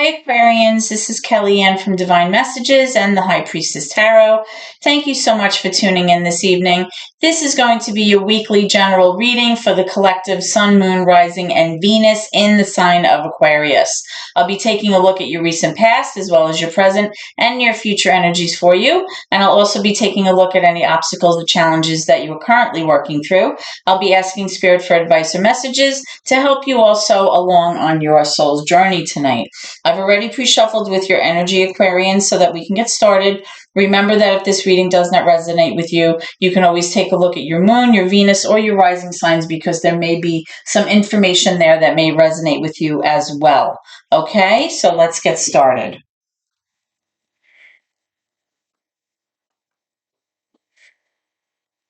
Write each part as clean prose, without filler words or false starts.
Hi Aquarians, this is Kellyanne from Divine Messages and the High Priestess Tarot. Thank you so much for tuning in this evening. This is going to be your weekly general reading for the collective Sun, Moon, Rising, and Venus in the sign of Aquarius. I'll be taking a look at your recent past as well as your present and near future energies for you. And I'll also be taking a look at any obstacles or challenges that you are currently working through. I'll be asking Spirit for advice or messages to help you also along on your soul's journey tonight. I've already pre-shuffled with your energy, Aquarian, so that we can get started. Remember that if this reading does not resonate with you, you can always take a look at your moon, your Venus, or your rising signs because there may be some information there that may resonate with you as well. Okay, so let's get started.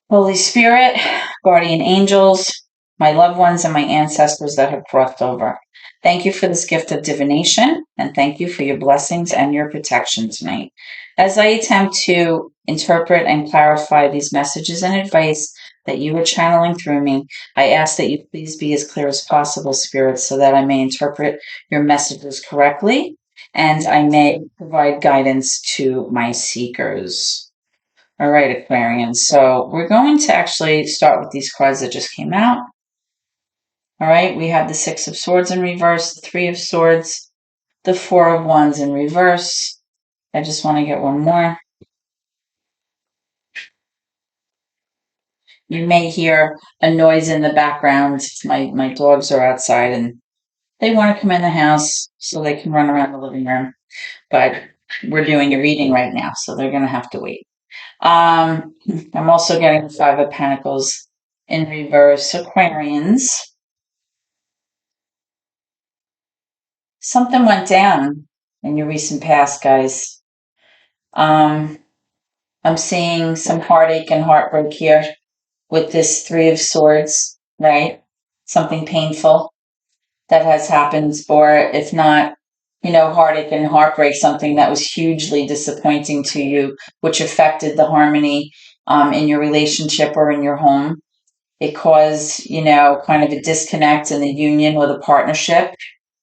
Holy Spirit, guardian angels, my loved ones, and my ancestors that have crossed over. Thank you for this gift of divination, and thank you for your blessings and your protection tonight. As I attempt to interpret and clarify these messages and advice that you are channeling through me, I ask that you please be as clear as possible, Spirit, so that I may interpret your messages correctly and I may provide guidance to my seekers. All right, Aquarians. So we're going to actually start with these cards that just came out. All right, we have the Six of Swords in reverse, the Three of Swords, the Four of Wands in reverse. I just want to get one more. You may hear a noise in the background. My dogs are outside and they want to come in the house so they can run around the living room. But we're doing a reading right now, so they're going to have to wait. I'm also getting the Five of Pentacles in reverse. Aquarians. Something went down in your recent past, guys. I'm seeing some heartache and heartbreak here with this Three of Swords, right? Something painful that has happened, or if not, heartache and heartbreak, something that was hugely disappointing to you, which affected the harmony in your relationship or in your home. It caused, kind of a disconnect in the union or the partnership,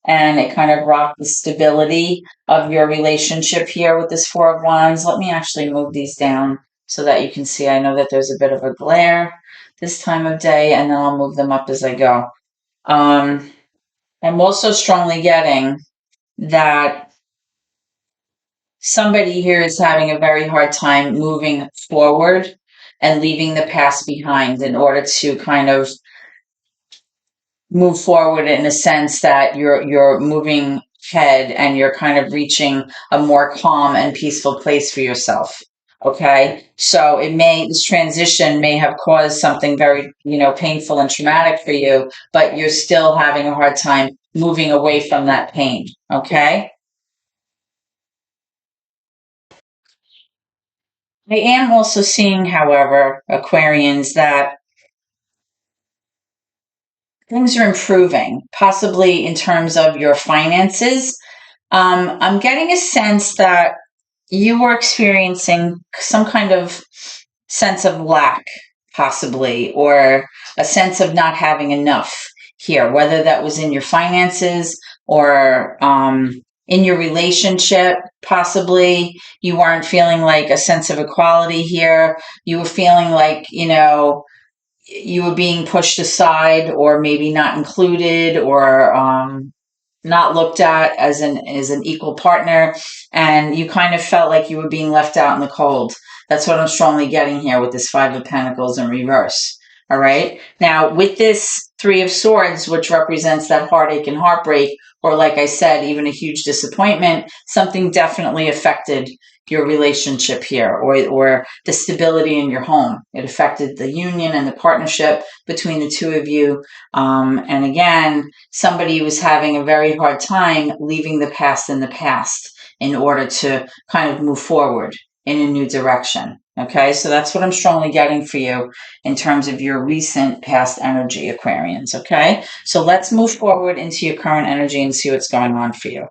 and it kind of rocked the stability of your relationship here with this Four of Wands. Let me actually move these down so that you can see. I know that there's a bit of a glare this time of day, and then I'll move them up as I go. I'm also strongly getting that somebody here is having a very hard time moving forward and leaving the past behind in order to kind of move forward in a sense that you're moving ahead and you're kind of reaching a more calm and peaceful place for yourself. Okay, so this transition may have caused something very, painful and traumatic for you, but you're still having a hard time moving away from that pain. Okay. I am also seeing, however, Aquarians, that things are improving, possibly in terms of your finances. I'm getting a sense that you were experiencing some kind of sense of lack, possibly, or a sense of not having enough here, whether that was in your finances or in your relationship. Possibly you weren't feeling like a sense of equality here. You were feeling like, you were being pushed aside or maybe not included or not looked at as an equal partner, and you kind of felt like you were being left out in the cold. That's what I'm strongly getting here with this Five of Pentacles in reverse. All right. Now, with this Three of Swords, which represents that heartache and heartbreak, or like I said, even a huge disappointment, something definitely affected your relationship here, or the stability in your home. It affected the union and the partnership between the two of you. And again, somebody was having a very hard time leaving the past in the past in order to kind of move forward in a new direction. Okay, so that's what I'm strongly getting for you in terms of your recent past energy, Aquarians. Okay, so let's move forward into your current energy and see what's going on for you.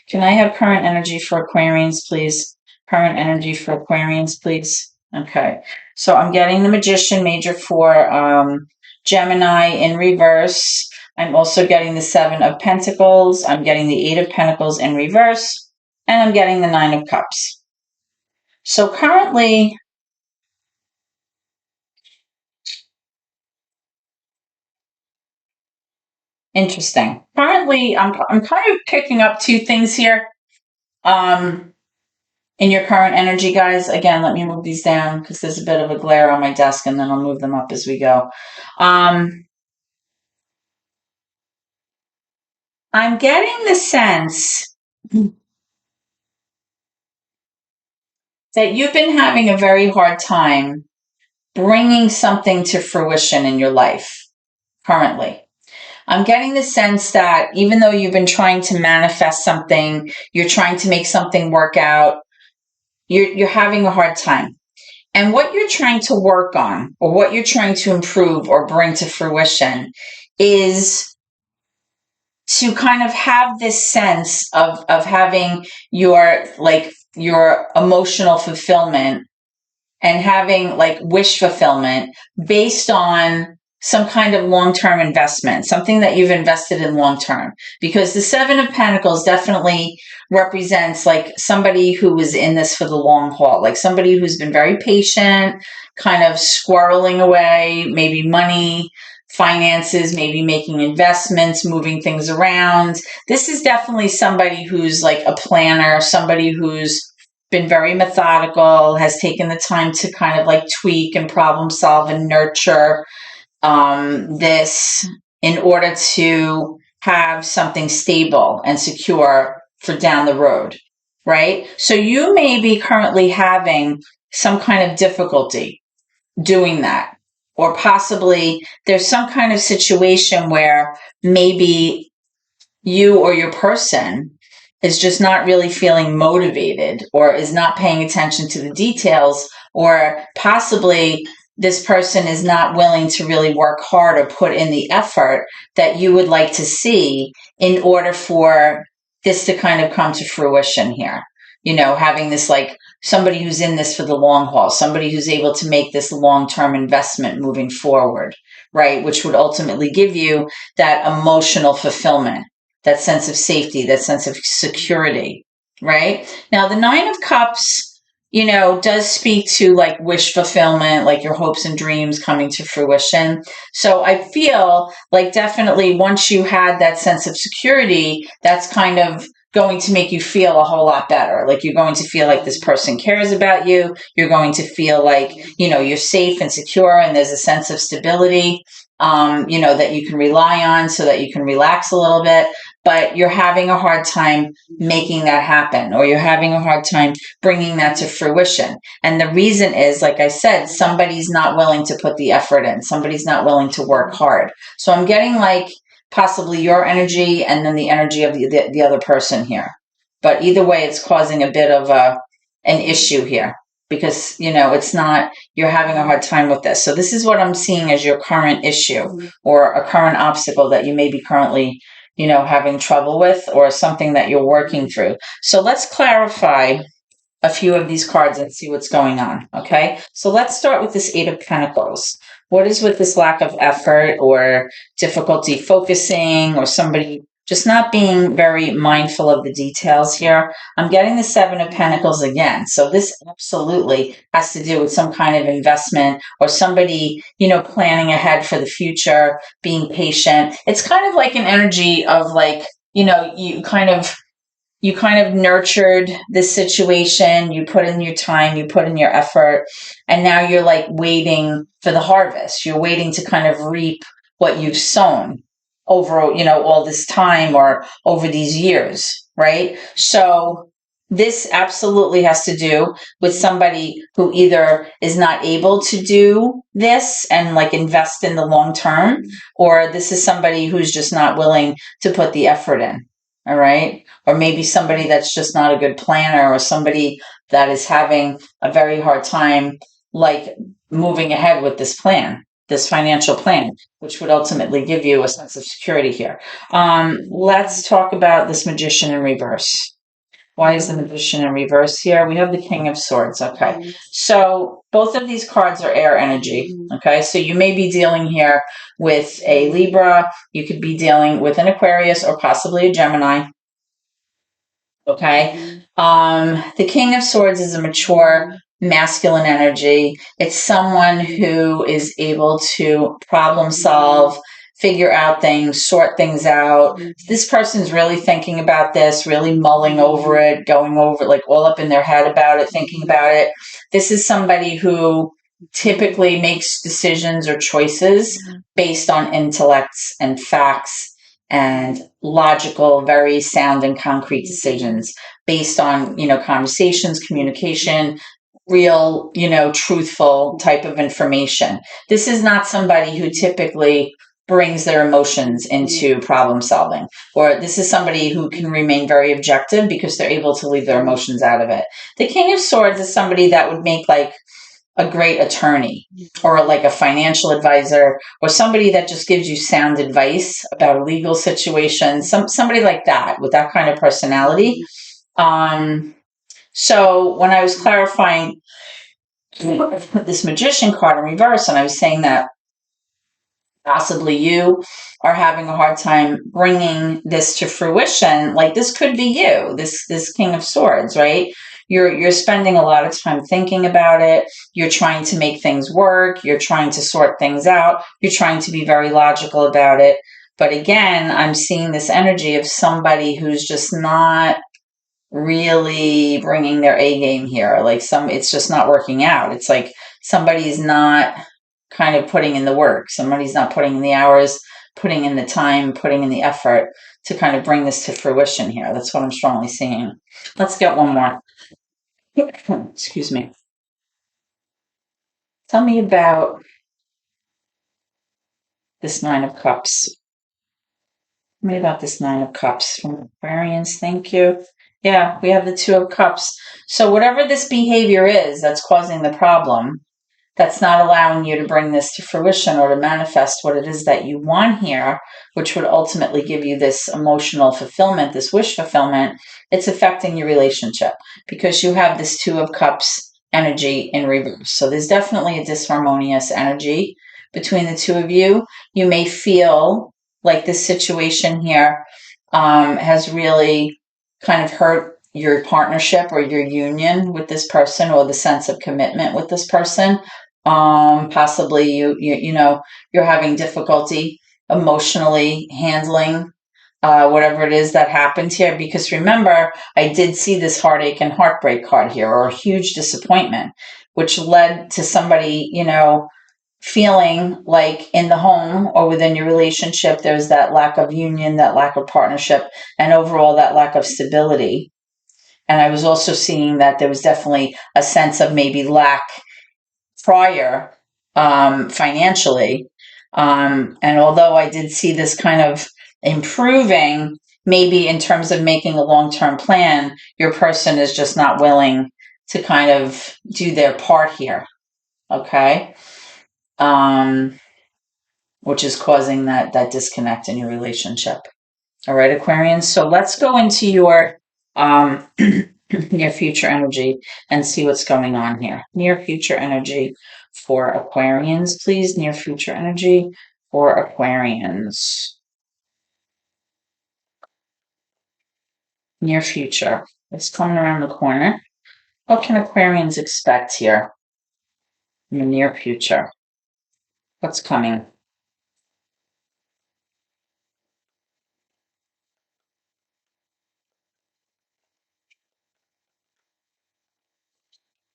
Can I have current energy for Aquarians, please? Current energy for Aquarians, please. Okay, so I'm getting the Magician, Major 4, Gemini in reverse. I'm also getting the Seven of Pentacles. I'm getting the Eight of Pentacles in reverse. And I'm getting the Nine of Cups. So currently, interesting. Currently, I'm kind of picking up two things here. In your current energy, guys, again, let me move these down because there's a bit of a glare on my desk, and then I'll move them up as we go. I'm getting the sense that you've been having a very hard time bringing something to fruition in your life currently. I'm getting the sense that even though you've been trying to manifest something, you're trying to make something work out, you're having a hard time. And what you're trying to work on, or what you're trying to improve or bring to fruition, is to kind of have this sense of having your emotional fulfillment and having like wish fulfillment based on some kind of long-term investment, something that you've invested in long-term. Because the Seven of Pentacles definitely represents like somebody who is in this for the long haul, like somebody who's been very patient, kind of squirreling away, maybe money, finances, maybe making investments, moving things around. This is definitely somebody who's like a planner, somebody who's been very methodical, has taken the time to kind of like tweak and problem solve and nurture this in order to have something stable and secure for down the road, right? So you may be currently having some kind of difficulty doing that. Or possibly there's some kind of situation where maybe you or your person is just not really feeling motivated or is not paying attention to the details, or possibly this person is not willing to really work hard or put in the effort that you would like to see in order for this to kind of come to fruition here. You know, having this like somebody who's in this for the long haul, somebody who's able to make this long-term investment moving forward, right? Which would ultimately give you that emotional fulfillment, that sense of safety, that sense of security, right? Now, the Nine of Cups, you know, does speak to like wish fulfillment, like your hopes and dreams coming to fruition. So I feel like definitely once you had that sense of security, that's kind of going to make you feel a whole lot better. Like you're going to feel like this person cares about you. You're going to feel like, you know, you're safe and secure and there's a sense of stability, you know, that you can rely on so that you can relax a little bit. But you're having a hard time making that happen, or you're having a hard time bringing that to fruition. And the reason is, like I said, somebody's not willing to put the effort in. Somebody's not willing to work hard. So I'm getting like possibly your energy and then the energy of the other person here. But either way, it's causing a bit of an issue here because, you know, it's not, you're having a hard time with this. So this is what I'm seeing as your current issue or a current obstacle that you may be currently, you know, having trouble with, or something that you're working through. So let's clarify a few of these cards and see what's going on. Okay. So let's start with this Eight of Pentacles. What is with this lack of effort or difficulty focusing, or somebody just not being very mindful of the details here? I'm getting the Seven of Pentacles again. So this absolutely has to do with some kind of investment or somebody, you know, planning ahead for the future, being patient. It's kind of like an energy of like, you know, you kind of nurtured this situation, you put in your time, you put in your effort, and now you're like waiting for the harvest. You're waiting to kind of reap what you've sown over, you know, all this time or over these years, right? So this absolutely has to do with somebody who either is not able to do this and like invest in the long term, or this is somebody who's just not willing to put the effort in. All right. Or maybe somebody that's just not a good planner, or somebody that is having a very hard time, like moving ahead with this plan, this financial plan, which would ultimately give you a sense of security here. Let's talk about this Magician in reverse. Why is the Magician in reverse here? We have the King of Swords. Okay. So both of these cards are air energy. Okay. So you may be dealing here with a Libra. You could be dealing with an Aquarius or possibly a Gemini. Okay. The King of Swords is a mature masculine energy. It's someone who is able to problem solve, figure out things, sort things out. This person's really thinking about this, really mulling over it, going over it, like all up in their head about it, thinking about it. This is somebody who typically makes decisions or choices based on intellects and facts and logical, very sound and concrete decisions based on, conversations, communication, real, truthful type of information. This is not somebody who typically brings their emotions into problem solving, or this is somebody who can remain very objective because they're able to leave their emotions out of it. The King of Swords is somebody that would make like a great attorney or like a financial advisor or somebody that just gives you sound advice about a legal situation, somebody like that with that kind of personality. So when I was clarifying this Magician card in reverse, and I was saying that possibly you are having a hard time bringing this to fruition, like this could be you, this King of Swords, right? You're spending a lot of time thinking about it. You're trying to make things work. You're trying to sort things out. You're trying to be very logical about it. But again, I'm seeing this energy of somebody who's just not really bringing their A game here. Like it's just not working out. It's like somebody's not kind of putting in the work. Somebody's not putting in the hours, putting in the time, putting in the effort to kind of bring this to fruition here. That's what I'm strongly seeing. Let's get one more. Excuse me. Tell me about this Nine of Cups. Tell me about this Nine of Cups from Aquarians. Thank you. Yeah, we have the Two of Cups. So whatever this behavior is that's causing the problem, that's not allowing you to bring this to fruition or to manifest what it is that you want here, which would ultimately give you this emotional fulfillment, this wish fulfillment, it's affecting your relationship because you have this Two of Cups energy in reverse. So there's definitely a disharmonious energy between the two of you. You may feel like this situation here has really kind of hurt your partnership or your union with this person or the sense of commitment with this person. Possibly you're having difficulty emotionally handling whatever it is that happened here, because remember, I did see this heartache and heartbreak card here, or a huge disappointment, which led to somebody feeling like in the home or within your relationship there's that lack of union, that lack of partnership, and overall that lack of stability. And I was also seeing that there was definitely a sense of maybe lack prior financially. And although I did see this kind of improving, maybe in terms of making a long-term plan, your person is just not willing to kind of do their part here. Okay. Which is causing that disconnect in your relationship. All right, Aquarians. So let's go into your near future energy and see what's going on here. Near future energy for Aquarians, please. Near future energy for Aquarians. Near future. It's coming around the corner. What can Aquarians expect here in the near future? What's coming?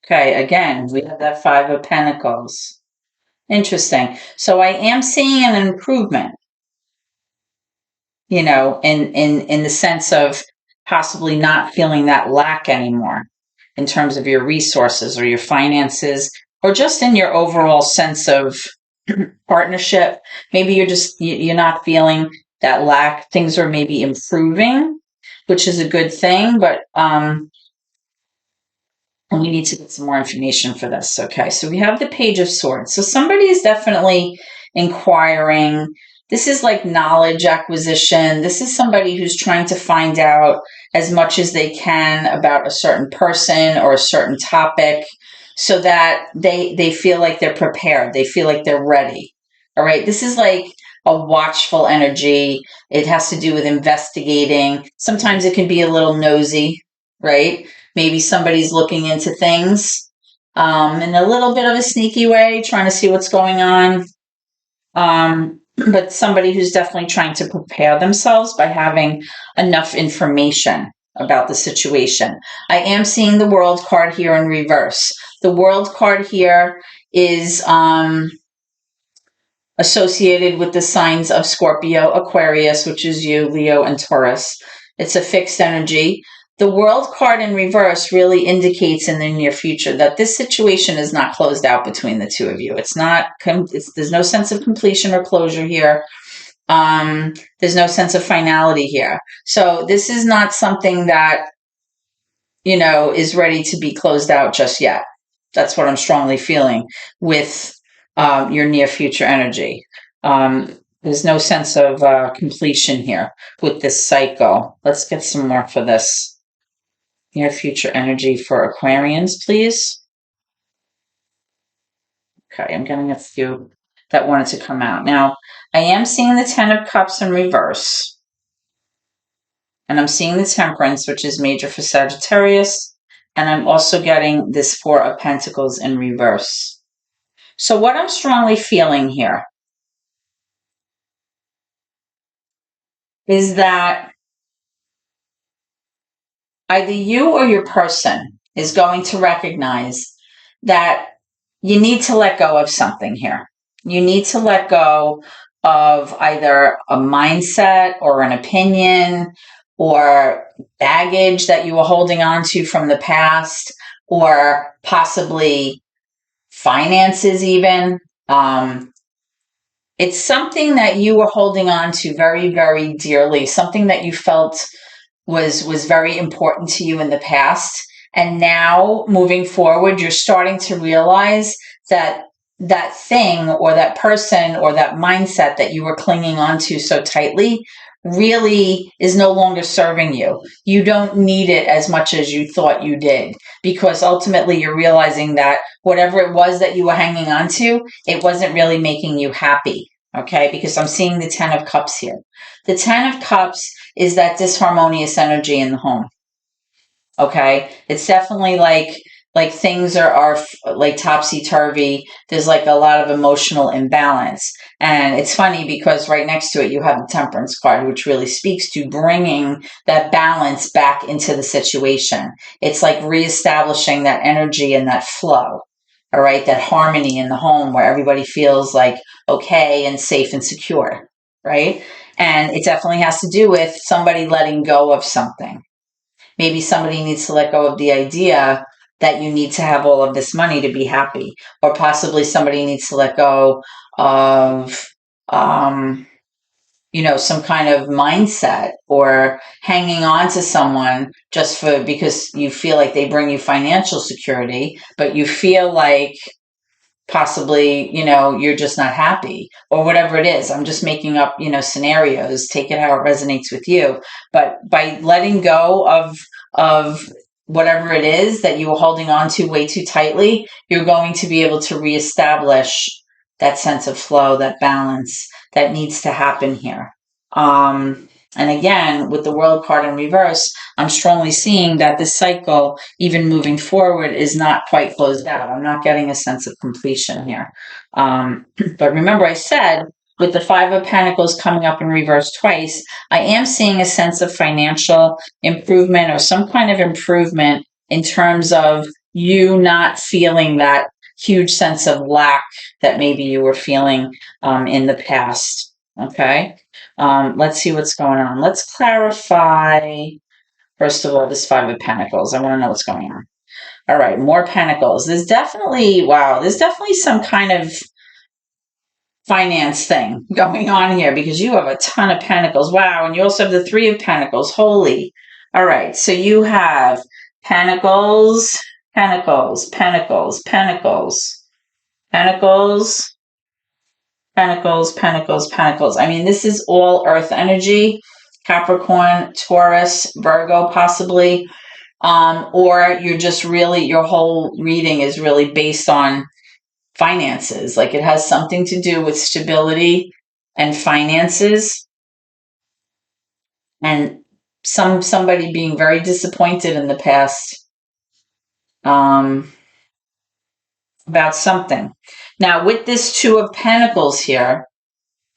Okay, again, we have that Five of Pentacles. Interesting. So I am seeing an improvement, in the sense of possibly not feeling that lack anymore in terms of your resources or your finances, or just in your overall sense of partnership. Maybe you're not feeling that lack. Things are maybe improving, which is a good thing, but we need to get some more information for this. Okay, so we have the Page of Swords. So somebody is definitely inquiring, This is like knowledge acquisition. This is somebody who's trying to find out as much as they can about a certain person or a certain topic so that they feel like they're prepared. They feel like they're ready. All right. This is like a watchful energy. It has to do with investigating. Sometimes it can be a little nosy, right? Maybe somebody's looking into things in a little bit of a sneaky way, trying to see what's going on. But somebody who's definitely trying to prepare themselves by having enough information about the situation. I am seeing the World card here in reverse. The World card here is associated with the signs of Scorpio, Aquarius, which is you, Leo, and Taurus. It's a fixed energy. The World card in reverse really indicates in the near future that this situation is not closed out between the two of you. There's no sense of completion or closure here. There's no sense of finality here. So this is not something that, is ready to be closed out just yet. That's what I'm strongly feeling with your near future energy. There's no sense of completion here with this cycle. Let's get some more for this near future energy for Aquarians, please. Okay, I'm getting a few that wanted to come out. Now, I am seeing the Ten of Cups in reverse. And I'm seeing the Temperance, which is major for Sagittarius. And I'm also getting this Four of Pentacles in reverse. So what I'm strongly feeling here is that either you or your person is going to recognize that you need to let go of something here. You need to let go of either a mindset or an opinion or baggage that you were holding on to from the past, or possibly finances even. It's something that you were holding on to very, very dearly, something that you felt was very important to you in the past. And now moving forward, you're starting to realize that that thing or that person or that mindset that you were clinging on to so tightly really is no longer serving you. You don't need it as much as you thought you did, because ultimately you're realizing that whatever it was that you were hanging on to, it wasn't really making you happy. Okay, because I'm seeing the Ten of Cups here. The Ten of Cups is that disharmonious energy in the home. Okay, it's definitely like things are like topsy-turvy. There's like a lot of emotional imbalance. And it's funny because right next to it you have the Temperance card, which really speaks to bringing that balance back into the situation. It's like reestablishing that energy and that flow. All right, that harmony in the home where everybody feels like okay and safe and secure, right? And it definitely has to do with somebody letting go of something. Maybe somebody needs to let go of the idea that you need to have all of this money to be happy, or possibly somebody needs to let go of, some kind of mindset or hanging on to someone just because you feel like they bring you financial security, but you feel like possibly, you're just not happy or whatever it is. I'm just making up, scenarios. Take it how it resonates with you. But by letting go of whatever it is that you were holding on to way too tightly, you're going to be able to reestablish that sense of flow, that balance that needs to happen here. And again, with the World card in reverse, I'm strongly seeing that this cycle, even moving forward, is not quite closed out. I'm not getting a sense of completion here. But remember, I said with the Five of Pentacles coming up in reverse twice, I am seeing a sense of financial improvement or some kind of improvement in terms of you not feeling that huge sense of lack that maybe you were feeling in the past. Okay. Let's see what's going on. Let's clarify, first of all, this Five of Pentacles. I want to know what's going on. All right, more Pentacles. There's definitely some kind of finance thing going on here because you have a ton of Pentacles. Wow, and you also have the Three of Pentacles. Holy. All right, so you have Pentacles, Pentacles, Pentacles, Pentacles, Pentacles, Pentacles, Pentacles, Pentacles. I mean, this is all earth energy. Capricorn, Taurus, Virgo, possibly. Or you're just really, your whole reading is really based on finances. Like it has something to do with stability and finances, and somebody being very disappointed in the past um, about something. Now, with this Two of Pentacles here,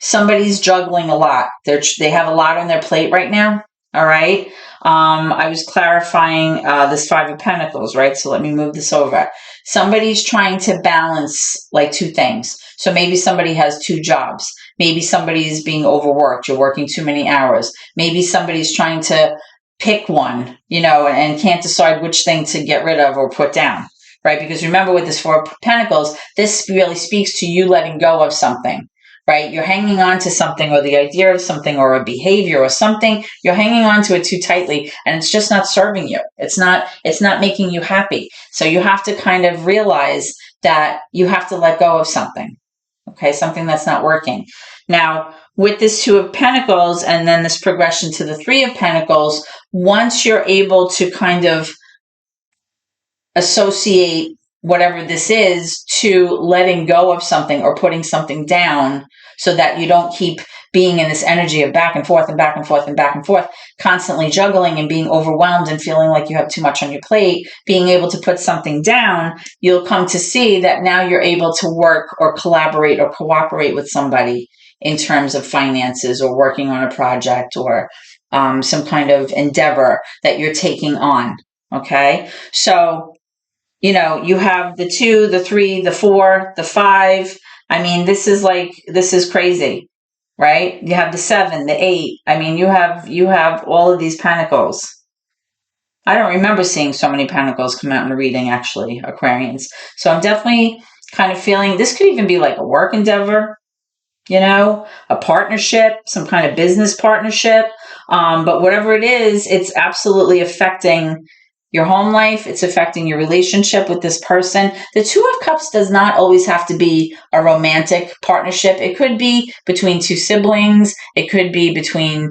somebody's juggling a lot. They have a lot on their plate right now. All right. I was clarifying this Five of Pentacles, right? So let me move this over. Somebody's trying to balance like two things. So maybe somebody has two jobs. Maybe somebody's being overworked. You're working too many hours. Maybe somebody's trying to pick one, and can't decide which thing to get rid of or put down, right? Because remember, with this Four of Pentacles, this really speaks to you letting go of something. Right? You're hanging on to something, or the idea of something, or a behavior or something. You're hanging on to it too tightly, and it's just not serving you. It's not making you happy. So you have to kind of realize that you have to let go of something. Okay, something that's not working. Now, with this Two of Pentacles and then this progression to the Three of Pentacles, once you're able to kind of associate whatever this is to letting go of something or putting something down, so that you don't keep being in this energy of back and forth and back and forth and back and forth, constantly juggling and being overwhelmed and feeling like you have too much on your plate. Being able to put something down, you'll come to see that now you're able to work or collaborate or cooperate with somebody in terms of finances, or working on a project, or some kind of endeavor that you're taking on. Okay, so you have the 2, the 3, the 4, the 5. I mean, this is crazy, right? You have the 7, the 8. I mean, you have all of these pentacles. I don't remember seeing so many pentacles come out in a reading, actually, Aquarians. So I'm definitely kind of feeling this could even be like a work endeavor, a partnership, some kind of business partnership. But whatever it is, it's absolutely affecting your home life. It's affecting your relationship with this person. The Two of Cups does not always have to be a romantic partnership. It could be between two siblings. It could be between,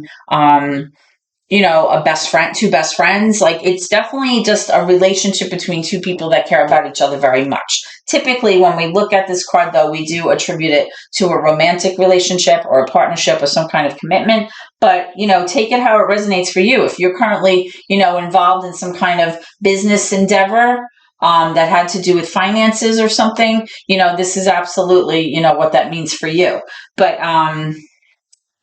a best friend, two best friends. Like, it's definitely just a relationship between two people that care about each other very much. Typically, when we look at this card, though, we do attribute it to a romantic relationship or a partnership or some kind of commitment. But, take it how it resonates for you. If you're currently, involved in some kind of business endeavor that had to do with finances or something, this is absolutely, what that means for you. But,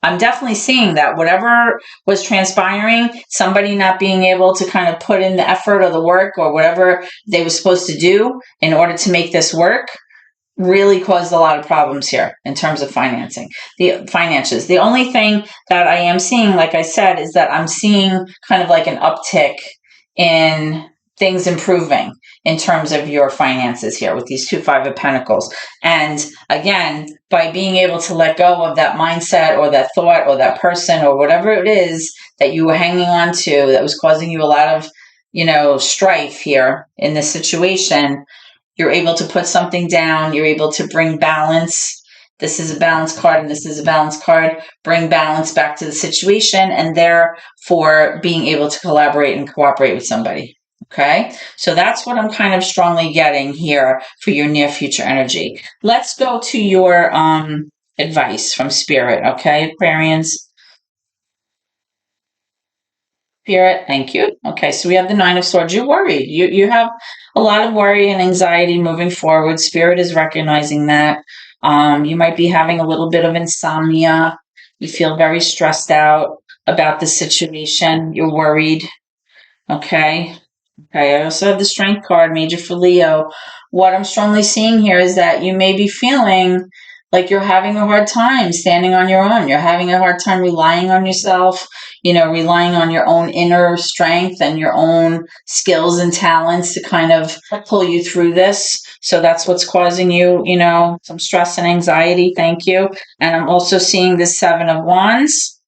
I'm definitely seeing that whatever was transpiring, somebody not being able to kind of put in the effort or the work or whatever they were supposed to do in order to make this work, really caused a lot of problems here in terms of the finances. The only thing that I am seeing, like I said, is that I'm seeing kind of like an uptick in things improving in terms of your finances here with these 2 5 of Pentacles. And again, by being able to let go of that mindset or that thought or that person or whatever it is that you were hanging on to that was causing you a lot of, strife here in this situation, you're able to put something down. You're able to bring balance. This is a balance card and this is a balance card. Bring balance back to the situation, and therefore being able to collaborate and cooperate with somebody. Okay, so that's what I'm kind of strongly getting here for your near future energy. Let's go to your advice from Spirit. Okay, Aquarians. Spirit, thank you. Okay, so we have the 9 of Swords. You're worried. You have a lot of worry and anxiety moving forward. Spirit is recognizing that. You might be having a little bit of insomnia. You feel very stressed out about the situation. You're worried. Okay. Okay, I also have the Strength card, Major for Leo. What I'm strongly seeing here is that you may be feeling like you're having a hard time standing on your own. You're having a hard time relying on yourself, relying on your own inner strength and your own skills and talents to kind of pull you through this. So that's what's causing you, some stress and anxiety. Thank you. And I'm also seeing the 7 of Wands.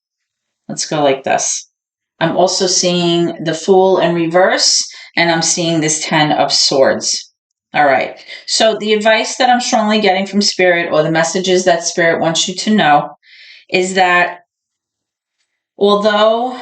Let's go like this. I'm also seeing the Fool in reverse, and I'm seeing this 10 of Swords. All right. So the advice that I'm strongly getting from Spirit, or the messages that Spirit wants you to know, is that although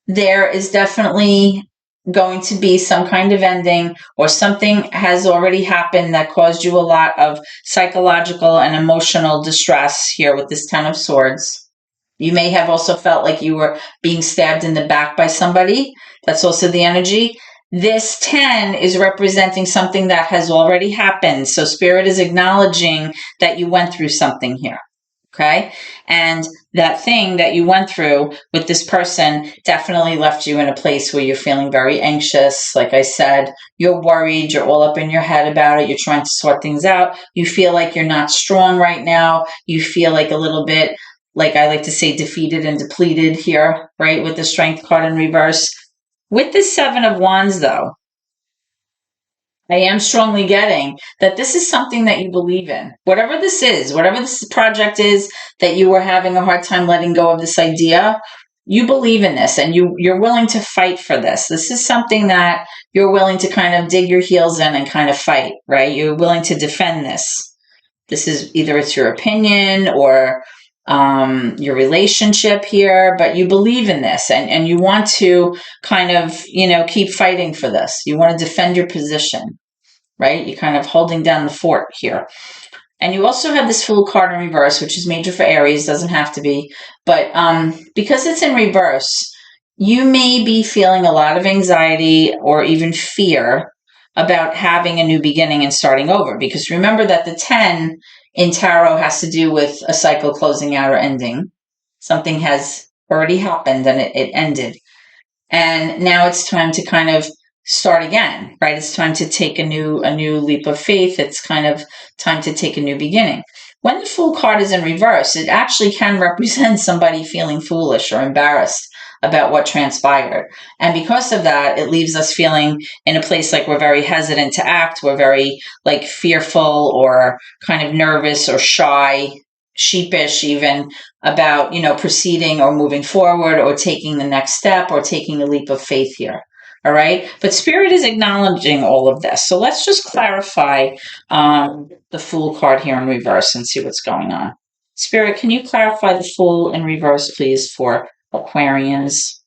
there is definitely going to be some kind of ending, or something has already happened that caused you a lot of psychological and emotional distress here with this Ten of Swords. You may have also felt like you were being stabbed in the back by somebody. That's also the energy. This 10 is representing something that has already happened. So Spirit is acknowledging that you went through something here. Okay. And that thing that you went through with this person definitely left you in a place where you're feeling very anxious. Like I said, you're worried, you're all up in your head about it, you're trying to sort things out. You feel like you're not strong right now. You feel like a little bit, like I like to say, defeated and depleted here, right? With the Strength card in reverse. With the Seven of Wands, though, I am strongly getting that this is something that you believe in. Whatever this is, whatever this project is that you were having a hard time letting go of this idea, you believe in this, and you're willing to fight for this. This is something that you're willing to kind of dig your heels in and kind of fight, right? You're willing to defend this. This is either it's your opinion or your relationship here, but you believe in this, and you want to kind of, keep fighting for this. You want to defend your position, right? You're kind of holding down the fort here. And you also have this Fool card in reverse, which is major for Aries, doesn't have to be, but because it's in reverse, you may be feeling a lot of anxiety or even fear about having a new beginning and starting over. Because remember that the 10 in tarot has to do with a cycle closing out or ending. Something has already happened and it ended. And now it's time to kind of start again, right? It's time to take a new leap of faith. It's kind of time to take a new beginning. When the Fool card is in reverse, it actually can represent somebody feeling foolish or embarrassed about what transpired. And because of that, it leaves us feeling in a place like we're very hesitant to act. We're very like fearful or kind of nervous or shy, sheepish even, about, proceeding or moving forward or taking the next step or taking a leap of faith here. All right. But Spirit is acknowledging all of this. So let's just clarify the Fool card here in reverse and see what's going on. Spirit, can you clarify the Fool in reverse, please, for Aquarians?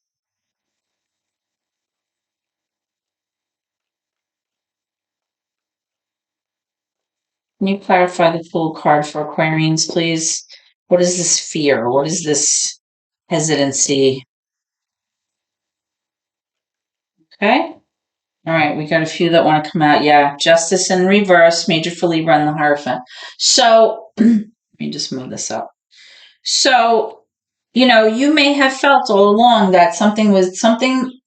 Can you clarify the Fool card for Aquarians, please? What is this fear? What is this hesitancy? Okay. All right, we got a few that want to come out. Yeah, Justice in reverse, major for Libra, and the Hierophant. So let me just move this up. So, you may have felt all along that something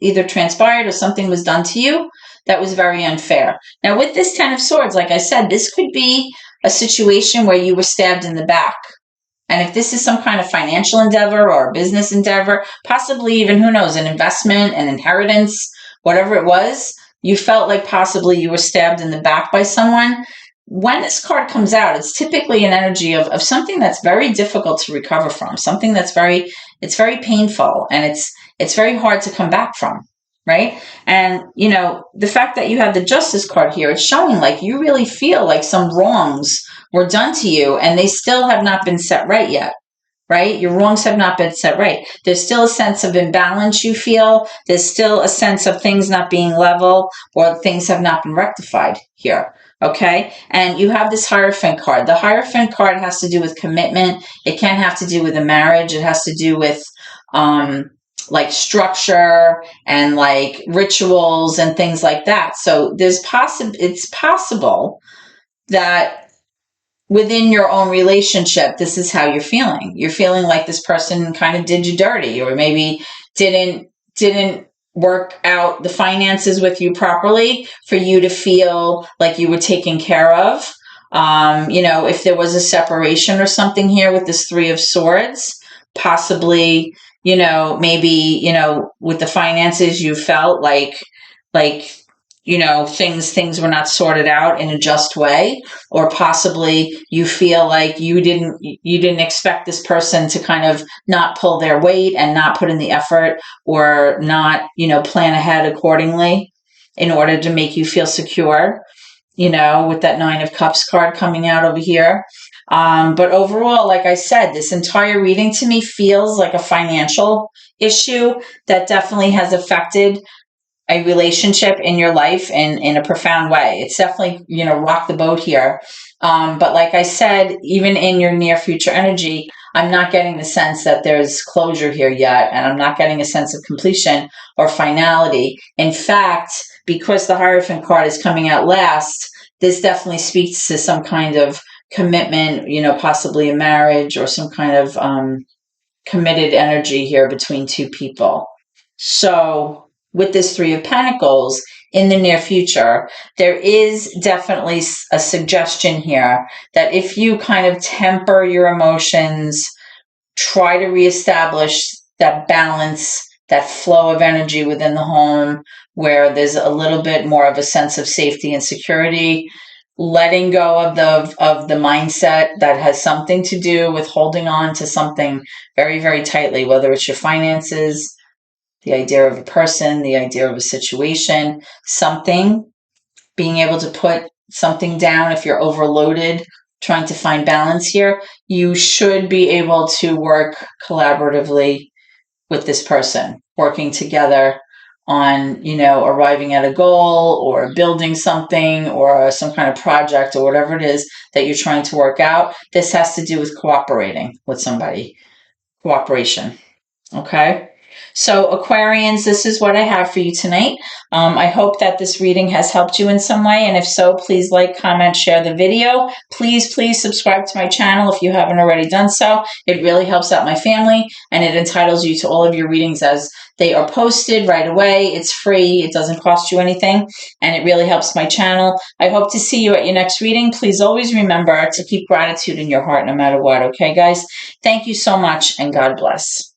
either transpired or something was done to you that was very unfair. Now, with this Ten of Swords, like I said, this could be a situation where you were stabbed in the back. And if this is some kind of financial endeavor or a business endeavor, possibly even, who knows, an investment, an inheritance, whatever it was, you felt like possibly you were stabbed in the back by someone. When this card comes out, it's typically an energy of something that's very difficult to recover from, something that's very painful, and it's very hard to come back from, right? And, the fact that you have the Justice card here, it's showing like you really feel like some wrongs were done to you and they still have not been set right yet. Right? Your wrongs have not been set right. There's still a sense of imbalance you feel. There's still a sense of things not being level or things have not been rectified here. Okay? And you have this Hierophant card. The Hierophant card has to do with commitment. It can have to do with a marriage. It has to do with like structure and like rituals and things like that. So it's possible that within your own relationship, this is how you're feeling. You're feeling like this person kind of did you dirty, or maybe didn't work out the finances with you properly for you to feel like you were taken care of. If there was a separation or something here with this Three of Swords, possibly, maybe, with the finances, you felt like things were not sorted out in a just way, or possibly you feel like you didn't expect this person to kind of not pull their weight and not put in the effort or not, plan ahead accordingly. in order to make you feel secure, you know, with that Nine of Cups card coming out over here. But overall, like I said, this entire reading to me feels like a financial issue that definitely has affected a relationship in your life in a profound way. It's definitely, you know, rock the boat here. But like I said, even in your near future energy, I'm not getting the sense that there's closure here yet, and I'm not getting a sense of completion or finality. In fact, because the Hierophant card is coming out last, this definitely speaks to some kind of commitment, you know, possibly a marriage or some kind of committed energy here between two people. So, with this Three of Pentacles in the near future, there is definitely a suggestion here that if you kind of temper your emotions, try to reestablish that balance, that flow of energy within the home where there's a little bit more of a sense of safety and security, letting go of the mindset that has something to do with holding on to something very, very tightly, whether it's your finances, the idea of a person, the idea of a situation, something, being able to put something down if you're overloaded, trying to find balance here. You should be able to work collaboratively with this person, working together on, you know, arriving at a goal or building something or some kind of project or whatever it is that you're trying to work out. This has to do with cooperating with somebody, cooperation. Okay. So Aquarians, this is what I have for you tonight. I hope that this reading has helped you in some way. And if so, please like, comment, share the video. Please, please subscribe to my channel if you haven't already done so. It really helps out my family and it entitles you to all of your readings as they are posted right away. It's free. It doesn't cost you anything. And it really helps my channel. I hope to see you at your next reading. Please always remember to keep gratitude in your heart no matter what. Okay, guys? Thank you so much and God bless.